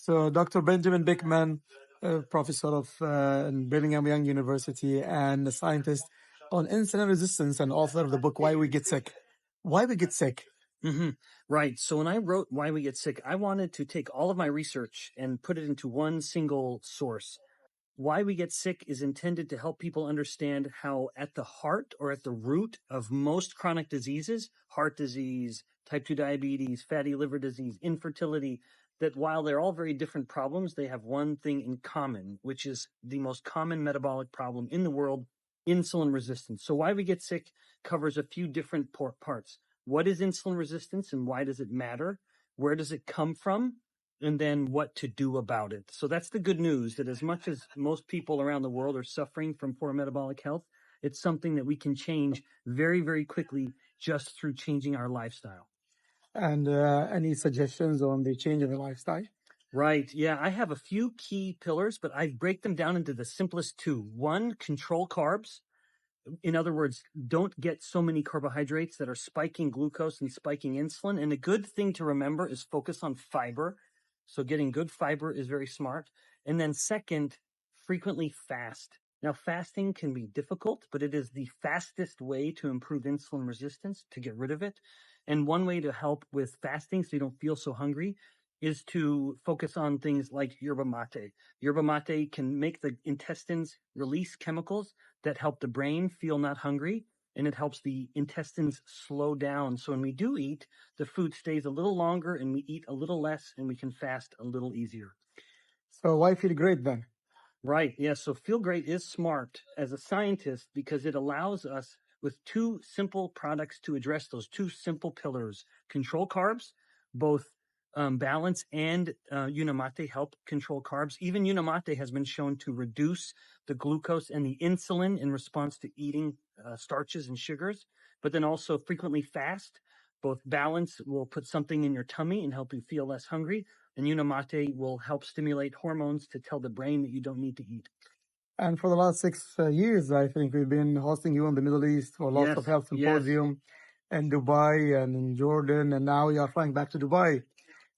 So Dr. Benjamin Bيكمان, professor of in Birmingham Young University and a scientist on insulin resistance and author of the book Why We Get Sick. Why we get sick? Right. So when I wrote Why We Get Sick, I wanted to take all of my research and put it into one single source. Why We Get Sick is intended to help people understand how at the heart or at the root of most chronic diseases, heart disease, type 2 diabetes, fatty liver disease, infertility, that while they're all very different problems, they have one thing in common, which is the most common metabolic problem in the world, insulin resistance. So Why We Get Sick covers a few different parts. What is insulin resistance and why does it matter? Where does it come from? And then what to do about it. So that's the good news, that as much as most people around the world are suffering from poor metabolic health, it's something that we can change very, very quickly just through changing our lifestyle. And any suggestions on the change of the lifestyle? Right. Yeah, I have a few key pillars, but I break them down into the simplest two. One, control carbs. In other words, don't get so many carbohydrates that are spiking glucose and spiking insulin. And a good thing to remember is focus on fiber. So getting good fiber is very smart. And then second, frequently fast. Now, fasting can be difficult, but it is the fastest way to improve insulin resistance, to get rid of it. And one way to help with fasting so you don't feel so hungry is to focus on things like yerba mate. Yerba mate can make the intestines release chemicals that help the brain feel not hungry, and it helps the intestines slow down. So when we do eat, the food stays a little longer and we eat a little less and we can fast a little easier. So why feel great then? Right. Yeah. So feel great is smart as a scientist because it allows us with two simple products to address those two simple pillars. Control carbs, both balance and Unimate help control carbs. Even Unimate has been shown to reduce the glucose and the insulin in response to eating starches and sugars, but then also frequently fast. Both balance will put something in your tummy and help you feel less hungry, and Unimate will help stimulate hormones to tell the brain that you don't need to eat. And for the last 6 years, I think we've been hosting you in the Middle East for lots of health symposium in Dubai and in Jordan, and now you are flying back to Dubai.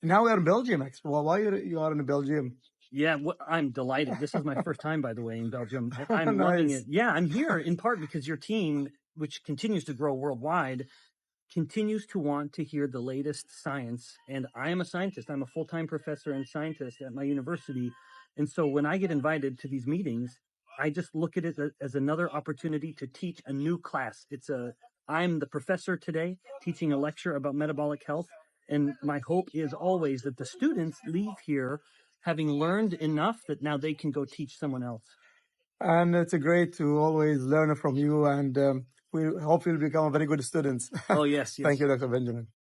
Now we are in Belgium. Well, why you are in Belgium? Yeah, I'm delighted. This is my first time, by the way, in Belgium. I'm loving it. Yeah, I'm here in part because your team, which continues to grow worldwide, continues to want to hear the latest science. And I am a scientist. I'm a full-time professor and scientist at my university. And so when I get invited to these meetings, I just look at it as another opportunity to teach a new class. I'm the professor today teaching a lecture about metabolic health. And my hope is always that the students leave here having learned enough that now they can go teach someone else. And it's great to always learn from you, and we hopefully become very good students. Oh, yes. Thank you, Dr. Benjamin.